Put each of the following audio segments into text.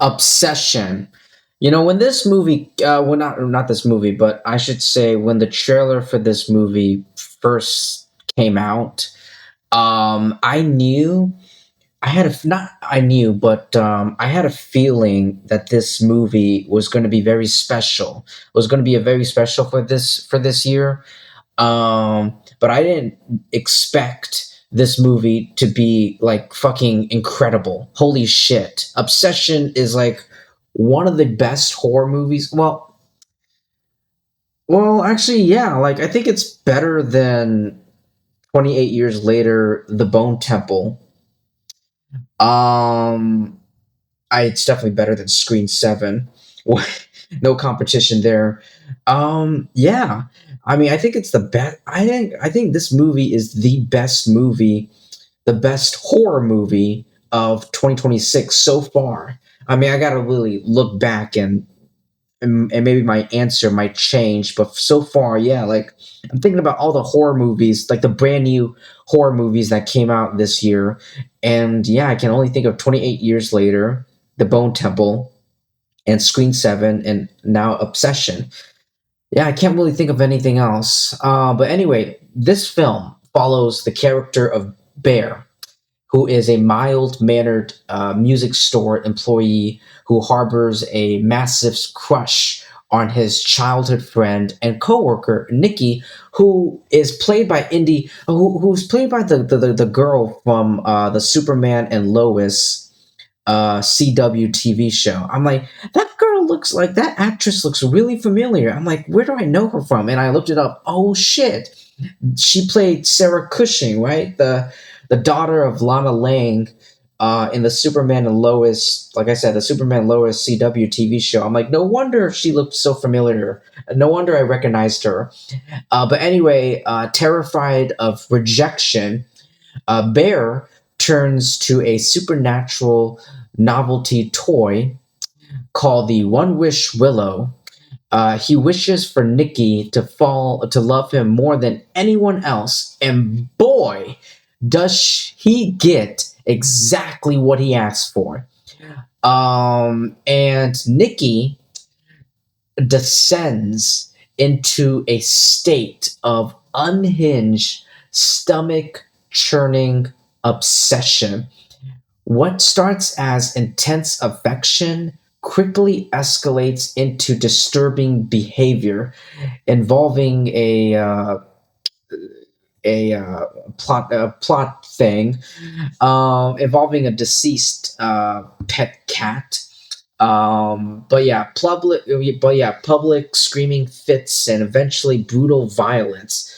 Obsession. You know, when this movie, well, not this movie, but I should say when the trailer for this movie first came out, I knew I had a not I knew, but I had a feeling that this movie was going to be very special. Was going to be a very special for this year. But I didn't expect this movie to be like fucking incredible. Holy shit. Obsession is like one of the best horror movies. Well, actually, yeah. Like I think it's better than 28 years later, The Bone Temple. Um, it's definitely better than Screen 7. No competition there. Yeah. I mean, I think it's the best. I think this movie is the best movie, the best horror movie of 2026 so far. I mean, I gotta really look back and maybe my answer might change, but so far, yeah. Like I'm thinking about all the horror movies, like the brand new horror movies that came out this year, and yeah, I can only think of 28 years later, The Bone Temple, and Screen 7, and now Obsession. Yeah, I can't really think of anything else. But anyway, this film follows the character of Bear, who is a mild mannered music store employee who harbors a massive crush on his childhood friend and coworker Nikki, who is played by who's played by the girl from the Superman and Lois CW TV show. I'm like, that girl looks like that actress looks really familiar. I'm like, where do I know her from? And I looked it up. Oh shit, she played Sarah Cushing, right? The daughter of Lana Lang in the Superman and Lois, like I said, the Superman and Lois CW TV show. I'm like, no wonder she looked so familiar. No wonder I recognized her. But anyway, terrified of rejection, Bear turns to a supernatural novelty toy called the One Wish Willow. He wishes for Nikki to love him more than anyone else, and boy, does he get exactly what he asked for. And Nikki descends into a state of unhinged, stomach churning obsession. What starts as intense affection quickly escalates into disturbing behavior involving a plot thing involving a deceased pet cat. Public screaming fits and eventually brutal violence.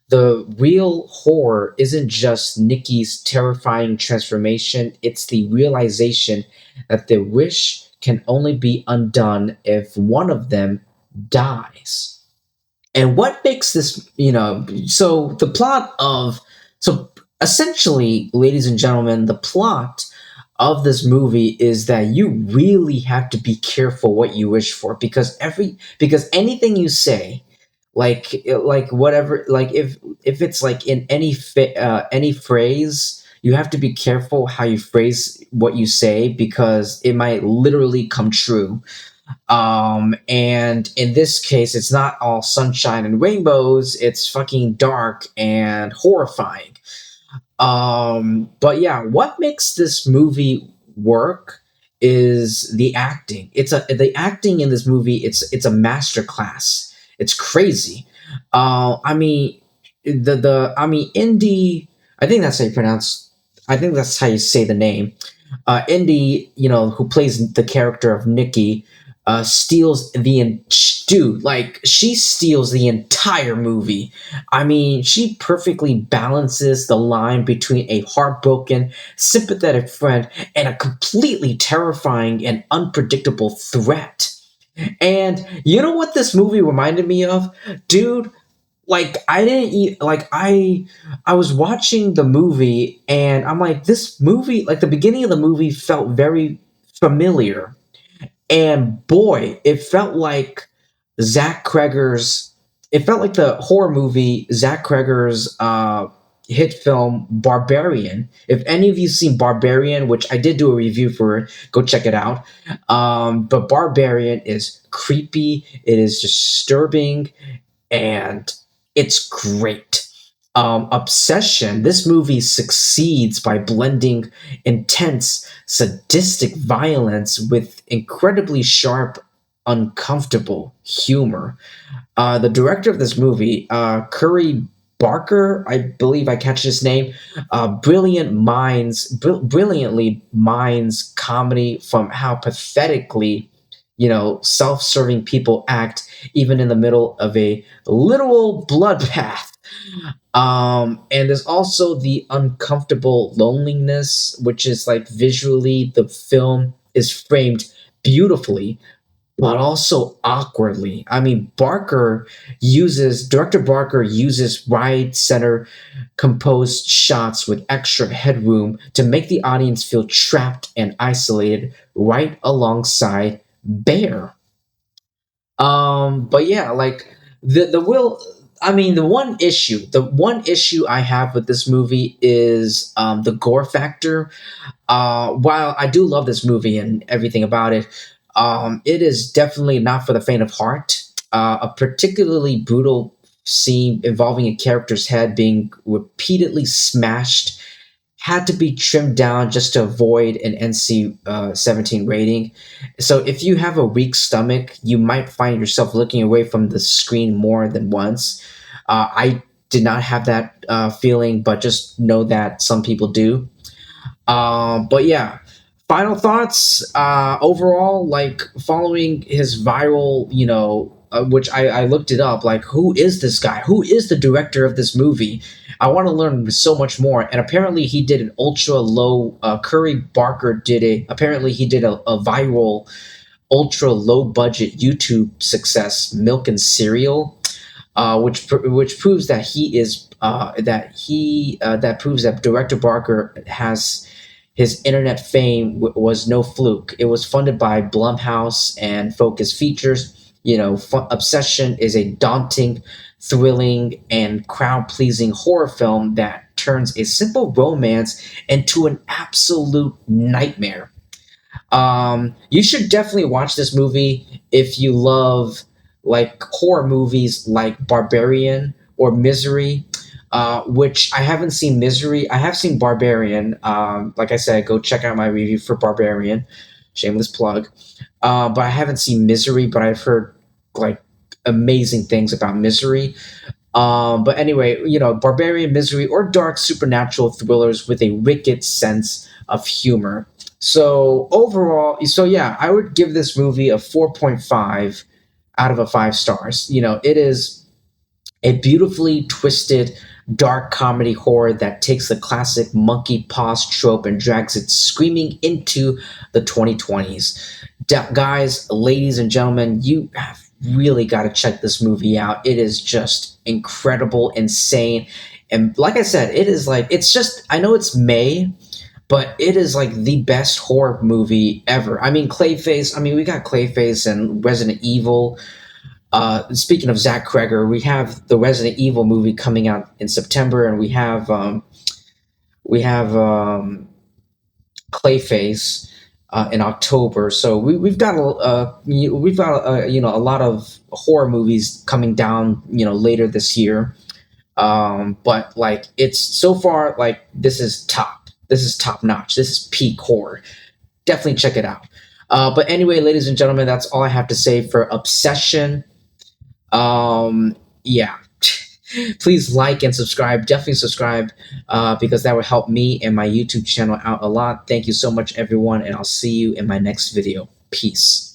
The real horror isn't just Nikki's terrifying transformation, it's the realization that the wish can only be undone if one of them dies. And what makes this, so the plot of, so essentially, ladies and gentlemen, the plot of this movie is that you really have to be careful what you wish for because anything you say, like whatever, like if it's like in any phrase, you have to be careful how you phrase what you say because it might literally come true. And in this case, it's not all sunshine and rainbows, it's fucking dark and horrifying. But yeah, what makes this movie work is the acting. The acting in this movie, it's a masterclass. It's crazy. I mean, Inde, I think that's how you pronounce, I think that's how you say the name. Inde, who plays the character of Nikki, steals dude, like she steals the entire movie. I mean, she perfectly balances the line between a heartbroken, sympathetic friend and a completely terrifying and unpredictable threat. And you know what this movie reminded me of, dude? Like I didn't eat like I was watching the movie and I'm like, this movie, like the beginning of the movie felt very familiar, and boy, it felt like Zach Kreger's. It felt like the horror movie Zach Kreger's hit film Barbarian. If any of you seen Barbarian, which I did do a review for, go check it out. But Barbarian is creepy. It is disturbing, and it's great. Obsession. This movie succeeds by blending intense, sadistic violence with incredibly sharp, uncomfortable humor. The director of this movie, Curry Barker, I believe I catch his name, brilliantly minds comedy from how pathetically, self-serving people act, even in the middle of a literal bloodbath. And there's also the uncomfortable loneliness, which is like visually, the film is framed beautifully but also awkwardly. I mean, Director Barker uses wide center composed shots with extra headroom to make the audience feel trapped and isolated right alongside Bear. But yeah, like the will. I mean, the one issue I have with this movie is the gore factor. While I do love this movie and everything about it, it is definitely not for the faint of heart. A particularly brutal scene involving a character's head being repeatedly smashed had to be trimmed down just to avoid an NC-17 rating. So if you have a weak stomach, you might find yourself looking away from the screen more than once. I did not have that feeling, but just know that some people do. But yeah, final thoughts. Overall, like following his viral, which I looked it up. Like, who is this guy? Who is the director of this movie? I want to learn so much more. And apparently, he did an ultra low. Curry Barker did a. Apparently, he did a viral, ultra low budget YouTube success, Milk and Cereal, which proves that that proves that director Barker has his internet fame was no fluke. It was funded by Blumhouse and Focus Features. Obsession is a daunting, thrilling, and crowd-pleasing horror film that turns a simple romance into an absolute nightmare. You should definitely watch this movie if you love like horror movies like Barbarian or Misery. Which I haven't seen Misery. I have seen Barbarian. Like I said, go check out my review for Barbarian. Shameless plug. But I haven't seen Misery, but I've heard like amazing things about Misery. But anyway, Barbarian, Misery, or dark supernatural thrillers with a wicked sense of humor. So overall, so yeah, I would give this movie a 4.5 out of a 5 stars. It is a beautifully twisted, dark comedy horror that takes the classic monkey paws trope and drags it screaming into the 2020s. Guys, ladies, and gentlemen, you have really got to check this movie out. It is just incredible, insane. And like I said, it is like, it's just, I know it's May, but it is like the best horror movie ever. I mean, we got Clayface and Resident Evil. Speaking of Zach Kreger, we have the Resident Evil movie coming out in September, and we have Clayface in October. So we've got a lot of horror movies coming down later this year. But like it's so far like this is top. This is top notch. This is peak horror. Definitely check it out. But anyway, ladies and gentlemen, that's all I have to say for Obsession. Yeah. Please like and subscribe. Definitely subscribe because that would help me and my YouTube channel out a lot. Thank you so much, everyone, and I'll see you in my next video. Peace.